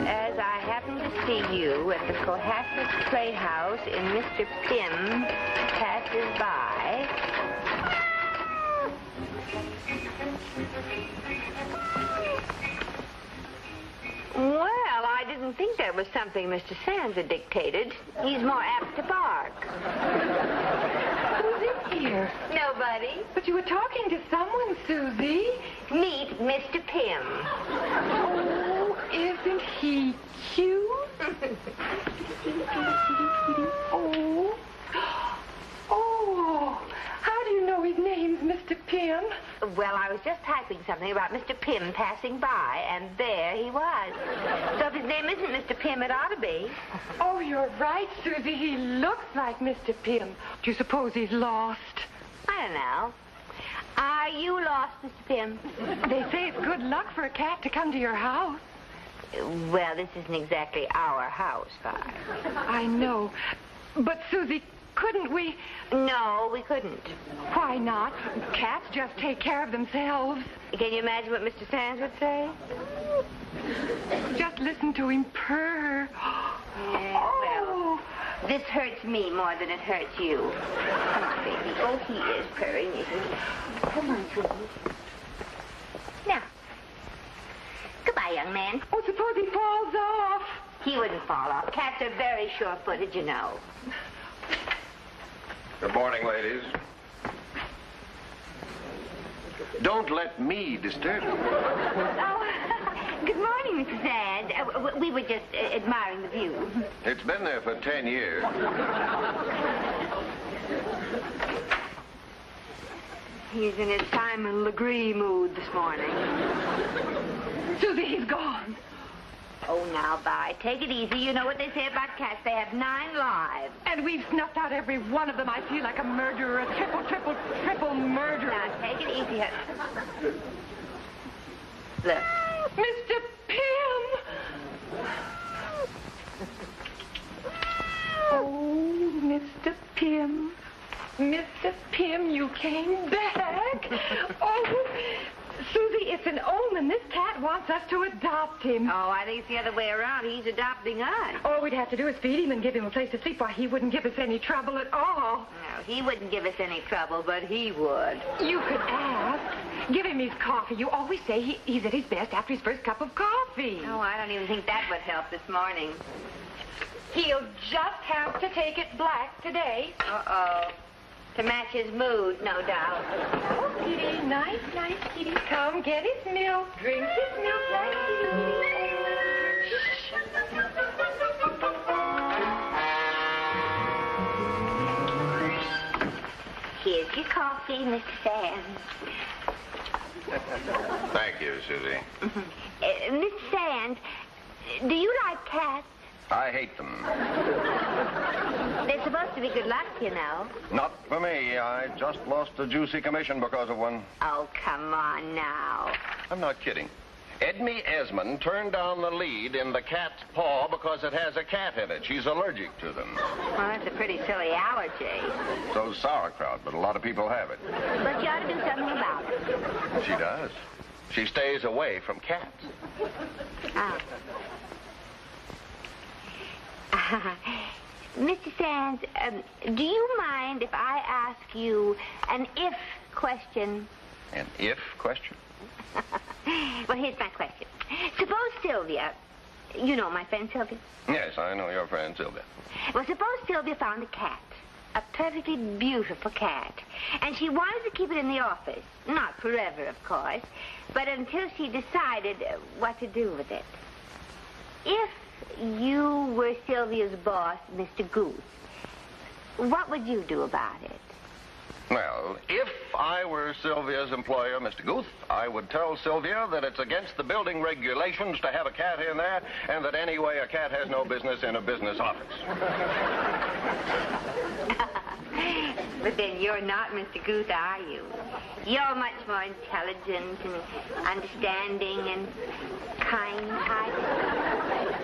As I happened to see you at the Cohasset Playhouse and Mr. Pym passes by... Well, I didn't think that was something Mr. Sands had dictated. He's more apt to bark. Who's in here? Nobody. But you were talking to someone, Susie. Meet Mr. Pym. Oh, isn't he cute? Oh. Oh. How do you know his name's Mr. Pym? Well, I was just typing something about Mr. Pym passing by, and there he was. So if his name isn't Mr. Pym, it ought to be. Oh, you're right, Susie. He looks like Mr. Pym. Do you suppose he's lost? I don't know. Are you lost, Mr. Pym? They say it's good luck for a cat to come to your house. Well, this isn't exactly our house, Vi. I know. But, Susie, couldn't we... No, we couldn't. Why not? Cats just take care of themselves. Can you imagine what Mr. Sands would say? Just listen to him purr. Yeah, well, this hurts me more than it hurts you. Come on, baby. Oh, he is purring, isn't he? Come on, Susie. Now. Goodbye, young man. Oh, suppose he falls off. He wouldn't fall off. Cats are very sure-footed, you know. Good morning, ladies. Don't let me disturb you. Oh, good morning, Mrs. Sands. We were just admiring the view. It's been there for 10 years. He's in his Simon Legree mood this morning. Susie, he's gone. Oh, now, Vi, take it easy. You know what they say about cats. They have 9 lives. And we've snuffed out every one of them. I feel like a murderer, a triple murderer. Now, take it easy. Look. Mr. Pym! Oh, Mr. Pym. Mr. Pym, you came back. Oh, Susie, it's an omen. This cat wants us to adopt him. Oh, I think it's the other way around. He's adopting us. All we'd have to do is feed him and give him a place to sleep. Why, he wouldn't give us any trouble at all. No, he wouldn't give us any trouble, but he would. You could ask. Give him his coffee. You always say he's at his best after his first cup of coffee. Oh, I don't even think that would help this morning. He'll just have to take it black today. Uh-oh. To match his mood, no doubt. Oh, kitty, nice, kitty. Come get his milk. Drink his milk, nice, kitty. Here's your coffee, Mr. Sands. Thank you, Susie. Mr. Sands, do you like cats? I hate them. They're supposed to be good luck, you know. Not for me. I just lost a juicy commission because of one. Oh, come on now. I'm not kidding. Edmie Esmond turned down the lead in The Cat's Paw because it has a cat in it. She's allergic to them. Well, that's a pretty silly allergy. So's sauerkraut, but a lot of people have it. But you ought to do something about it. She does. She stays away from cats. Oh. Mr. Sands, do you mind if I ask you an if question? An if question? Well, here's my question. Suppose Sylvia, you know my friend Sylvia? Yes, I know your friend Sylvia. Well, suppose Sylvia found a cat, a perfectly beautiful cat, and she wanted to keep it in the office. Not forever, of course, but until she decided what to do with it. If you were Sylvia's boss, Mr. Goose, what would you do about it? Well, if I were Sylvia's employer, Mr. Guth, I would tell Sylvia that it's against the building regulations to have a cat in there, and that anyway, a cat has no business in a business office. But then you're not Mr. Guth, are you? You're much more intelligent and understanding and kind-hearted.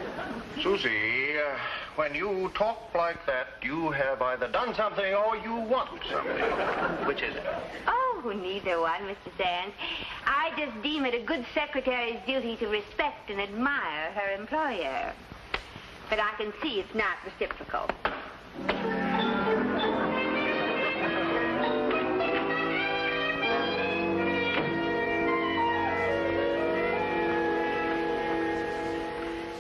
Susie, when you talk like that, you have either done something or you want something. Which is it? Oh, Oh, neither one, Mr. Sands. I just deem it a good secretary's duty to respect and admire her employer. But I can see it's not reciprocal.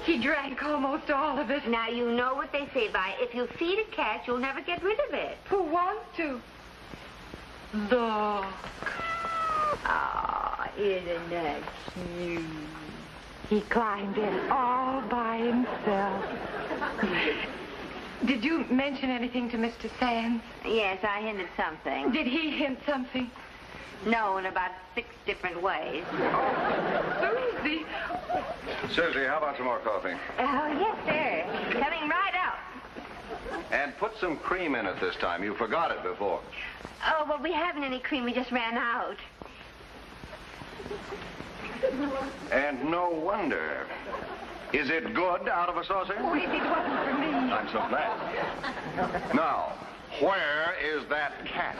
He drank almost all of it. Now, you know what they say, Vi. If you feed a cat, you'll never get rid of it. Who wants to? Look. Oh, isn't that cute? He climbed in all by himself. Did you mention anything to Mr. Sands? Yes, I hinted something. Did he hint something? No, in about 6 different ways. Susie. Susie, how about some more coffee? Oh, yes, sir. Coming right up. And put some cream in it this time. You forgot it before. Oh, well, we haven't any cream. We just ran out. And no wonder. Is it good out of a saucer? Oh, it wasn't for me. I'm so glad. Now, where is that cat?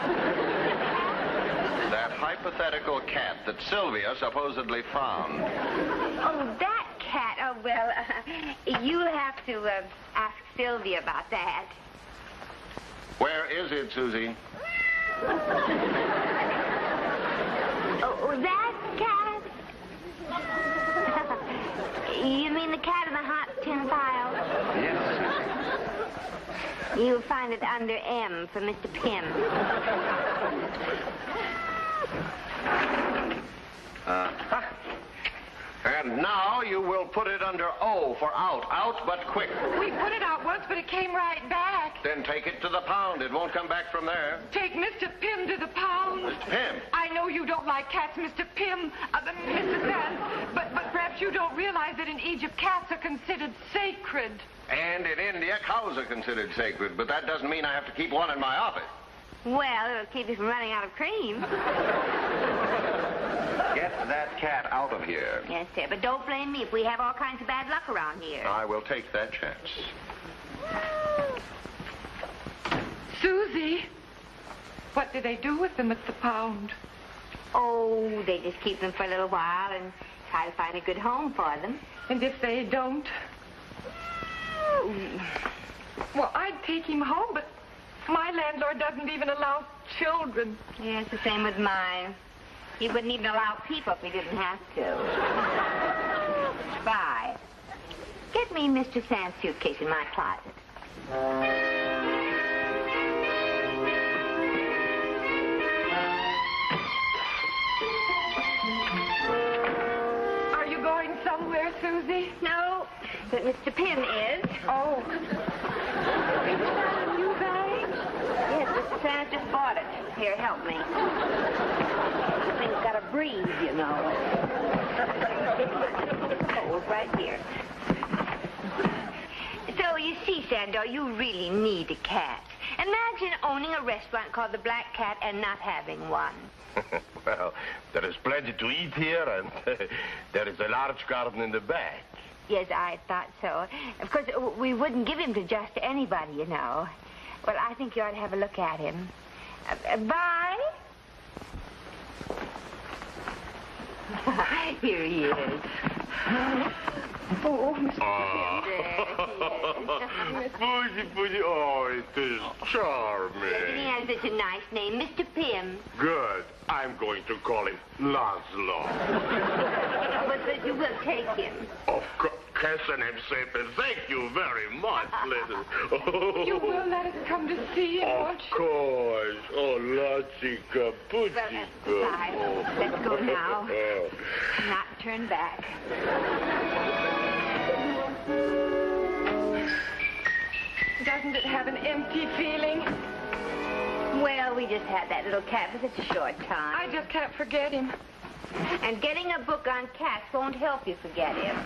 That hypothetical cat that Sylvia supposedly found. Oh, that cat. Oh, well, you'll have to ask Sylvia about that. Where is it, Susie? Oh, that cat? You mean the cat in the hot tin pile? Yes, Susie. You'll find it under M for Mr. Pym. And now you will put it under O for out. Out, but quick. We put it out once, but it came right back. Then take it to the pound. It won't come back from there. Take Mr. Pym to the pound. Mr. Pym. I know you don't like cats, Mr. Pym, Mr. Sands, but perhaps you don't realize that in Egypt cats are considered sacred. And in India, cows are considered sacred, but that doesn't mean I have to keep one in my office. Well, it'll keep you from running out of cream. Get that cat out of here. Yes, sir, but don't blame me if we have all kinds of bad luck around here. I will take that chance. Susie, what do they do with them at the pound? Oh, they just keep them for a little while and try to find a good home for them. And if they don't? Well, I'd take him home, but my landlord doesn't even allow children. Yeah, it's the same with mine. He wouldn't even allow people if he didn't have to. Bye. Get me Mr. Sands' suitcase in my closet. Are you going somewhere, Susie? No, but Mr. Pym is. Oh. Is that a new bag? Yes, Mr. Sands just bought it. Here, help me. This thing's got a breeze, you know. Oh, right here. So, you see, Sandor, you really need a cat. Imagine owning a restaurant called the Black Cat and not having one. Well, there is plenty to eat here, and there is a large garden in the back. Yes, I thought so. Of course, we wouldn't give him to just anybody, you know. Well, I think you ought to have a look at him. Bye. Here he is. Oh, Mr. Pussy, oh, it is charming. He has such a nice name, Mr. Pym. Good. I'm going to call him Laszlo. But you will take him. Of course. Kessenem Sepe, thank you very much, little. You will let us come to see him, won't Of you? course. Oh, Latsika, Pussy. Well, let's go now. Not turn back. Doesn't it have an empty feeling? Well, we just had that little cat for such a short time. I just can't forget him. And getting a book on cats won't help you forget him.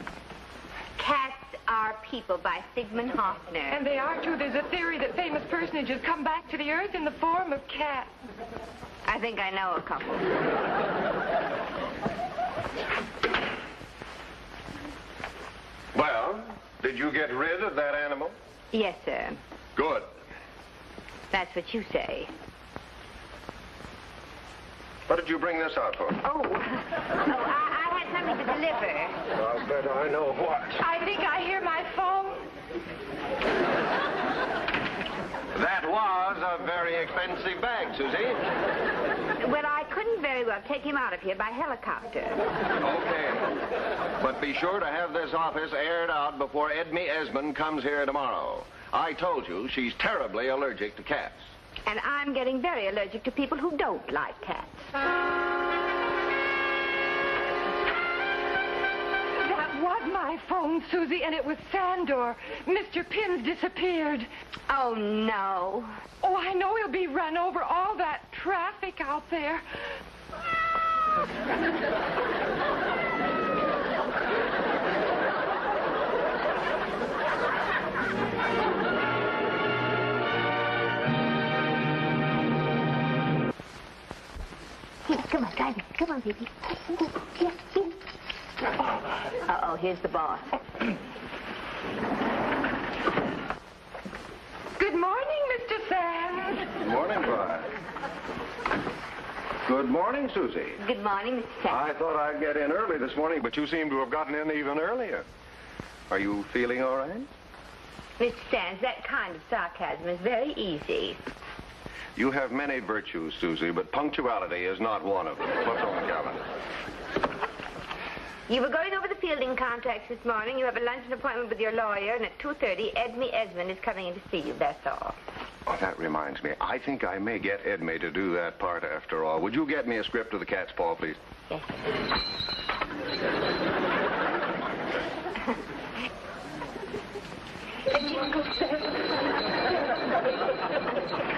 Cats Are People by Sigmund Hoffner. And they are, too. There's a theory that famous personages come back to the earth in the form of cats. I think I know a couple. Well, did you get rid of that animal? Yes, sir. Good. That's what you say. What did you bring this out for? I had something to deliver. I'll bet I know what. I think I hear my phone. That was a very expensive bag, Susie. Well, I couldn't very well take him out of here by helicopter. Okay. But be sure to have this office aired out before Edme Esmond comes here tomorrow. I told you she's terribly allergic to cats. And I'm getting very allergic to people who don't like cats. That was my phone, Susie, and it was Sandor. Mr. Pym's disappeared. Oh, no. Oh, I know he'll be run over. All that traffic out there. Here, come on, drive it. Come on, baby. Here. Uh-oh, here's the boss. Good morning, Mr. Sands. Good morning, Clyde. Good morning, Susie. Good morning, Mr. Sands. I thought I'd get in early this morning, but you seem to have gotten in even earlier. Are you feeling all right? Mr. Sands, that kind of sarcasm is very easy. You have many virtues, Susie, but punctuality is not one of them. What's on the calendar? You were going over the fielding contracts this morning. You have a luncheon appointment with your lawyer, and at 2:30, Edme Esmond is coming in to see you. That's all. Oh, that reminds me. I think I may get Edme to do that part after all. Would you get me a script of The Cat's Paw, please? Yes.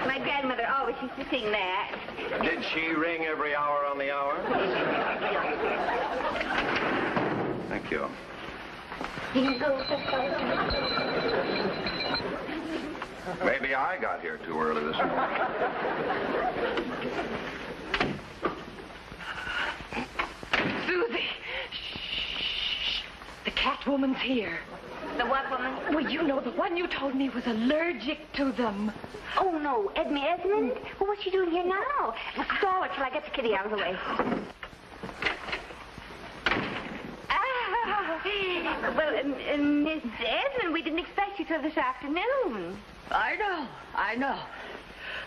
My grandmother always used to sing that. Did she ring every hour on the hour? Thank you. Maybe I got here too early this morning. Susie. Shh. The cat woman's here. The what woman? Well, you know, the one you told me was allergic to them. Oh, no. Edme Esmond? Well, what's she doing here now? Stall it till I get the kitty out of the way. Well, Miss Esmond, we didn't expect you till this afternoon. I know.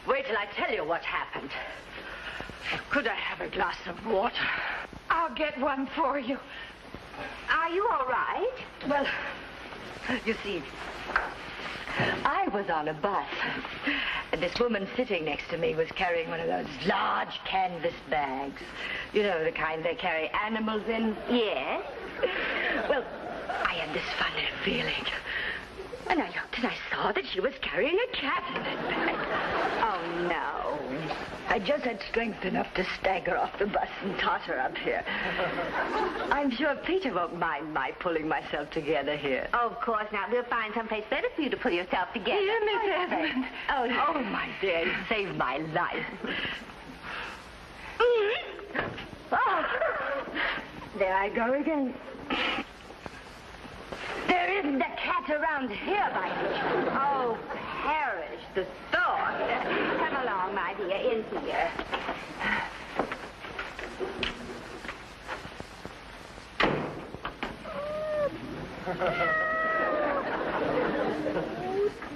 Wait till I tell you what happened. Could I have a glass of water? I'll get one for you. Are you all right? Well, you see, I was on a bus, and this woman sitting next to me was carrying one of those large canvas bags. You know, the kind they carry animals in? Yes. Well, I had this funny feeling. And I looked and I saw that she was carrying a cat in that bag. Oh, no. I just had strength enough to stagger off the bus and toss her up here. I'm sure Peter won't mind my pulling myself together here. Oh, of course not. We'll find someplace better for you to pull yourself together. Here, Miss Esmond. Oh, my dear, you saved my life. Oh, there I go again. There isn't a cat around here by any chance. Oh, perish the thought. Come along, my dear, in here.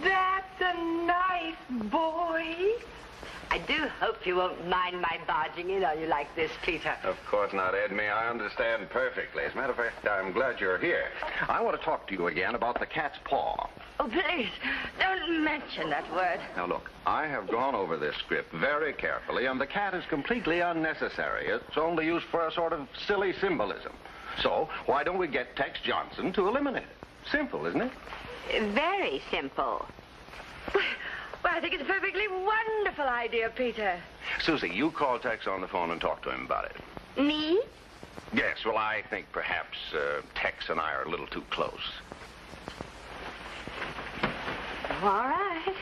That's a nice boy. I do hope you won't mind my barging in on you like this, Peter. Of course not, Edme. I understand perfectly. As a matter of fact, I'm glad you're here. I want to talk to you again about the cat's paw. Oh, please, don't mention that word. Now, look, I have gone over this script very carefully, and the cat is completely unnecessary. It's only used for a sort of silly symbolism. So, why don't we get Tex Johnson to eliminate it? Simple, isn't it? Very simple. Well, I think it's a perfectly wonderful idea, Peter. Susie, you call Tex on the phone and talk to him about it. Me? Yes, well, I think perhaps Tex and I are a little too close. All right.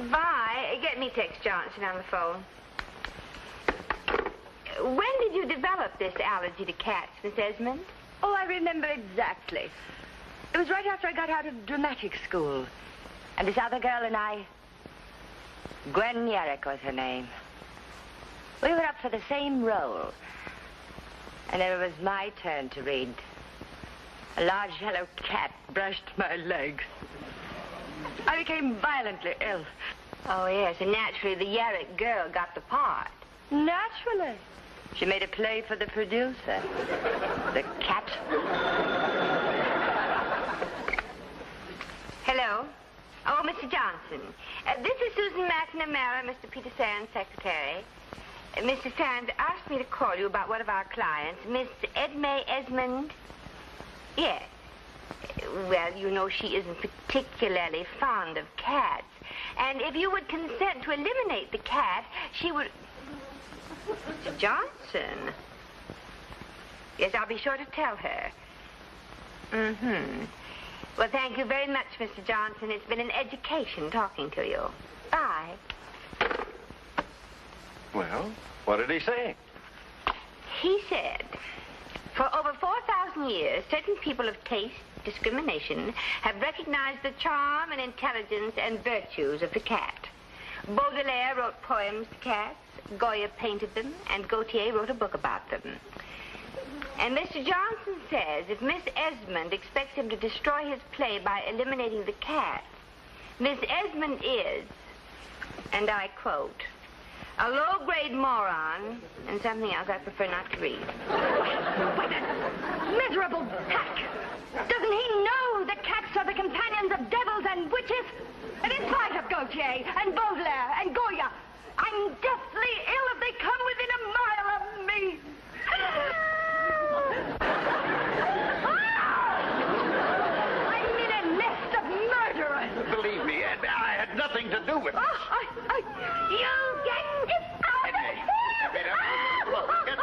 Vi, get me Tex Johnson on the phone. When did you develop this allergy to cats, Miss Esmond? Oh, I remember exactly. It was right after I got out of dramatic school. And this other girl and I, Gwen Yerrick was her name. We were up for the same role. And then it was my turn to read. A large yellow cat brushed my legs. I became violently ill. Oh, yes, and naturally the Yerrick girl got the part. Naturally. She made a play for the producer. The cat. Hello? Oh, Mr. Johnson. This is Susan McNamara, Mr. Peter Sands' secretary. Mr. Sands asked me to call you about one of our clients, Miss Edme Esmond. Yes. Well, you know she isn't particularly fond of cats. And if you would consent to eliminate the cat, she would... Mr. Johnson? Yes, I'll be sure to tell her. Mm-hmm. Well, thank you very much, Mr. Johnson. It's been an education talking to you. Bye. Well, what did he say? He said, for over 4,000 years, certain people of taste, discrimination, have recognized the charm and intelligence and virtues of the cat. Baudelaire wrote poems to cats, Goya painted them, and Gautier wrote a book about them. And Mr. Johnson says if Miss Esmond expects him to destroy his play by eliminating the cat, Miss Esmond is, and I quote, a low-grade moron, and something else I prefer not to read. What a miserable hack! Doesn't he know that cats are the companions of devils and witches? And in spite of Gautier and Baudelaire and Goya, I'm deathly ill if they come within a mile of me. I'm in a nest of murderers. Believe me, Ed, I had nothing to do with it. You get out of here! Get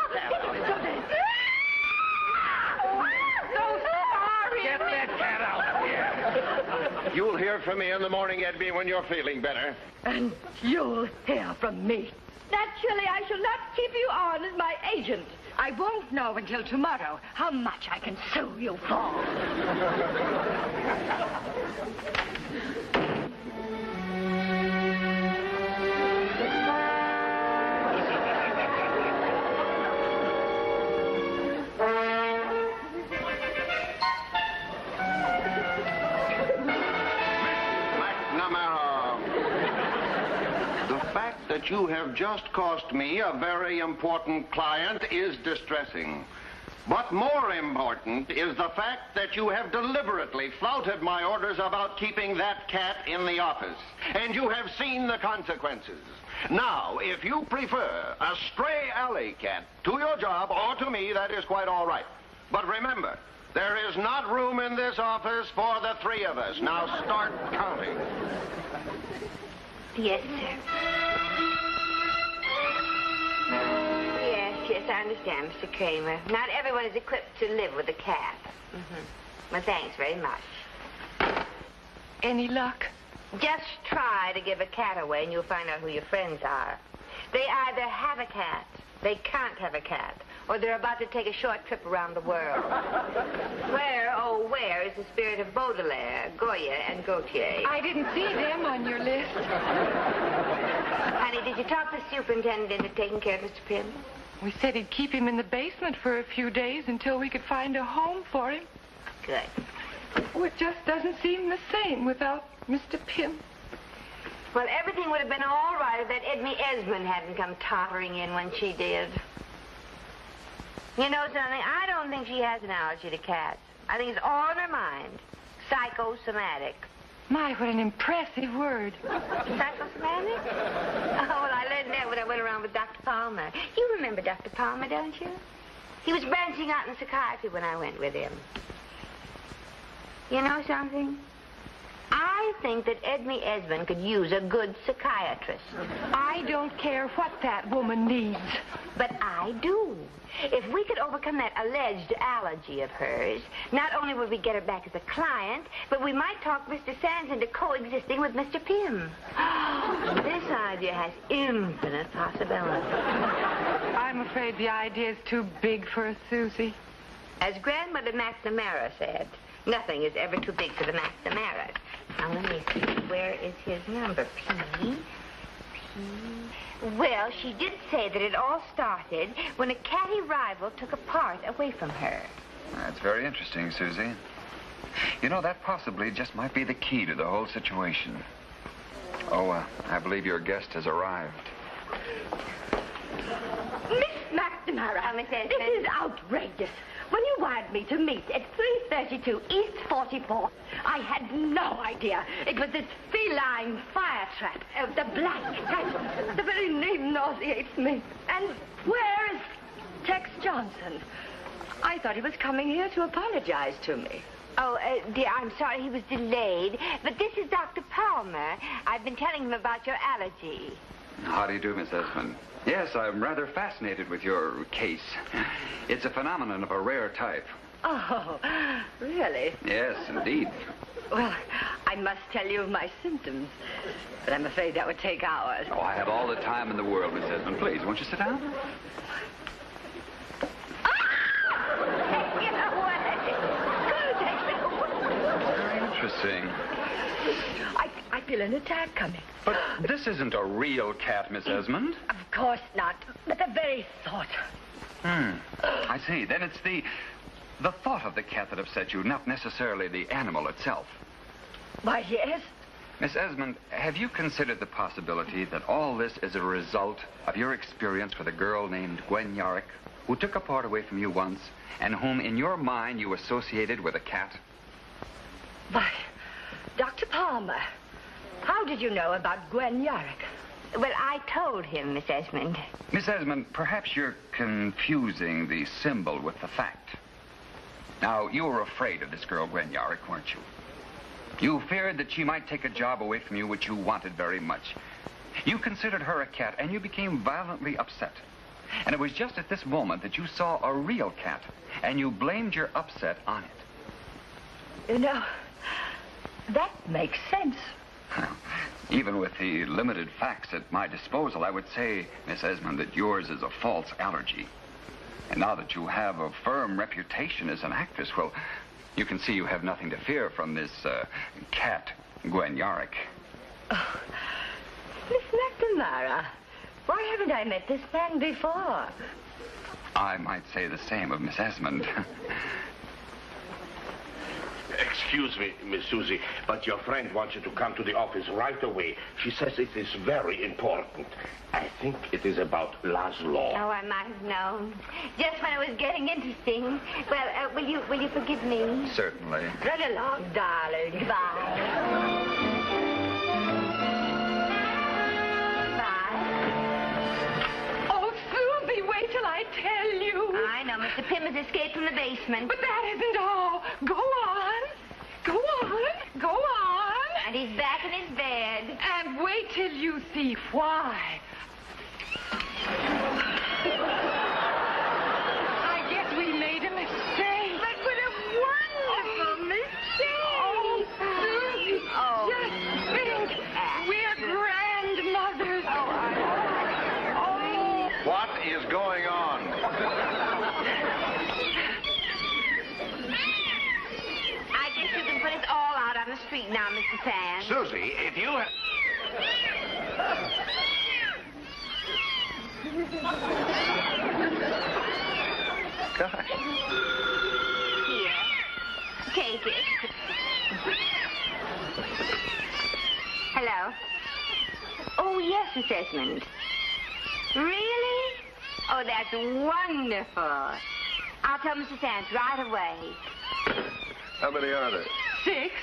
So sorry! Get that cat out of here. You'll hear from me in the morning, Edby, when you're feeling better. And you'll hear from me. Naturally, I shall not keep you on as my agent. I won't know until tomorrow how much I can sue you for. That you have just cost me a very important client is distressing. But more important is the fact that you have deliberately flouted my orders about keeping that cat in the office. And you have seen the consequences. Now, if you prefer a stray alley cat to your job or to me, that is quite all right. But remember, there is not room in this office for the three of us. Now start counting. Yes, sir. Yes, I understand, Mr. Kramer. Not everyone is equipped to live with a cat. Mm-hmm. Well, thanks very much. Any luck? Just try to give a cat away and you'll find out who your friends are. They either have a cat, they can't have a cat, or they're about to take a short trip around the world. Where, oh, where is the spirit of Baudelaire, Goya, and Gautier? I didn't see them on your list. Honey, did you talk the superintendent into taking care of Mr. Pym? We said he'd keep him in the basement for a few days until we could find a home for him. Good. Oh, it just doesn't seem the same without Mr. Pym. Well, everything would have been all right if that Edme Esmond hadn't come tottering in when she did. You know something? I don't think she has an allergy to cats. I think it's all in her mind. Psychosomatic. My, what an impressive word. Psychosomatic? Oh, well, I learned that when I went around with Dr. Palmer. You remember Dr. Palmer, don't you? He was branching out in psychiatry when I went with him. You know something? I think that Edme Esmond could use a good psychiatrist. I don't care what that woman needs. But I do. If we could overcome that alleged allergy of hers, not only would we get her back as a client, but we might talk Mr. Sands into coexisting with Mr. Pym. This idea has infinite possibilities. I'm afraid the idea is too big for a Susie. As Grandmother McNamara said, nothing is ever too big for the McNamaras. Now, let me see. Where is his number? P. Well, she did say that it all started when a catty rival took a part away from her. That's very interesting, Susie. You know, that possibly just might be the key to the whole situation. Oh, I believe your guest has arrived. Miss McNamara, Miss Esmond. this is outrageous. When you wired me to meet at 332 East 44th, I had no idea it was this feline fire trap. The black cat. The very name nauseates me. And where is Tex Johnson? I thought he was coming here to apologize to me. Oh, dear, I'm sorry he was delayed, but this is Dr. Palmer. I've been telling him about your allergy. How do you do, Miss Esmond? Yes, I'm rather fascinated with your case. It's a phenomenon of a rare type. Oh, really? Yes, indeed. Well, I must tell you my symptoms, but I'm afraid that would take hours. Oh, I have all the time in the world, Miss Esmond. Please, won't you sit down? Take it away. Take it away. Very interesting. I feel an attack coming. But this isn't a real cat, Miss Esmond. Of course not, but the very thought. I see. Then it's the thought of the cat that upsets you, not necessarily the animal itself. Why, yes. Miss Esmond, have you considered the possibility that all this is a result of your experience with a girl named Gwen Yarick, who took a part away from you once, and whom in your mind you associated with a cat? Why, Dr. Palmer, how did you know about Gwen Yarick? Well, I told him, Miss Esmond. Miss Esmond, perhaps you're confusing the symbol with the fact. Now, you were afraid of this girl, Gwen Yarick, weren't you? You feared that she might take a job away from you which you wanted very much. You considered her a cat, and you became violently upset. And it was just at this moment that you saw a real cat, and you blamed your upset on it. You know, that makes sense. Even with the limited facts at my disposal, I would say, Miss Esmond, that yours is a false allergy. And now that you have a firm reputation as an actress, well, you can see you have nothing to fear from this cat, Gwen Yarick. Oh, Miss McNamara, why haven't I met this man before? I might say the same of Miss Esmond. Excuse me, Miss Susie, but your friend wants you to come to the office right away. She says it is very important. I think it is about Laszlo. Oh, I might have known. Just when it was getting interesting. Well, will you forgive me? Certainly. Run along, darling. Bye. Bye. Oh, Susie, wait till I tell you. I know. Mr. Pym has escaped from the basement. But that isn't all. Go on. Go on. Go on. And he's back in his bed. And wait till you see why. I guess we made a mistake. But what a wonderful mistake. Oh, Susie, just think. We're grandmothers. Oh. What is going on? I guess you can put us all out on the street now, Mr. Sands. Susie, if you have... Gosh. Here. Take it. Hello. Oh, yes, Miss Esmond. Really? Oh, that's wonderful. I'll tell Mr. Sands right away. How many are there? 6.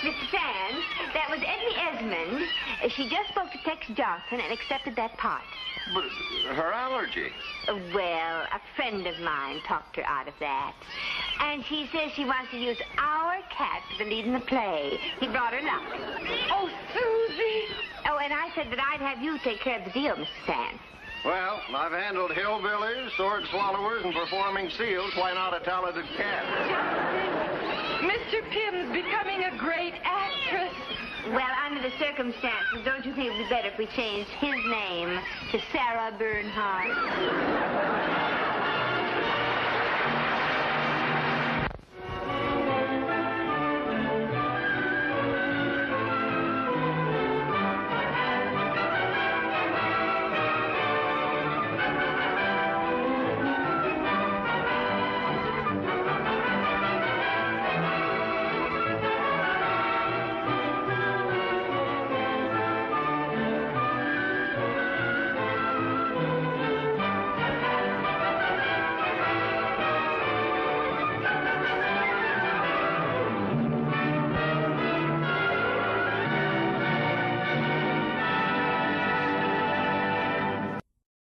Mr. Sands, that was Edna Esmond. She just spoke to Tex Johnson and accepted that part. But her allergy. Well, a friend of mine talked her out of that. And she says she wants to use our cat for the lead in the play. He brought her luck. Oh, Susie. Oh, and I said that I'd have you take care of the deal, Mr. Sands. Well, I've handled hillbillies, sword swallowers, and performing seals. Why not a talented cat? Mr. Pym's becoming a great actress. Well, under the circumstances, don't you think it would be better if we changed his name to Sarah Bernhardt?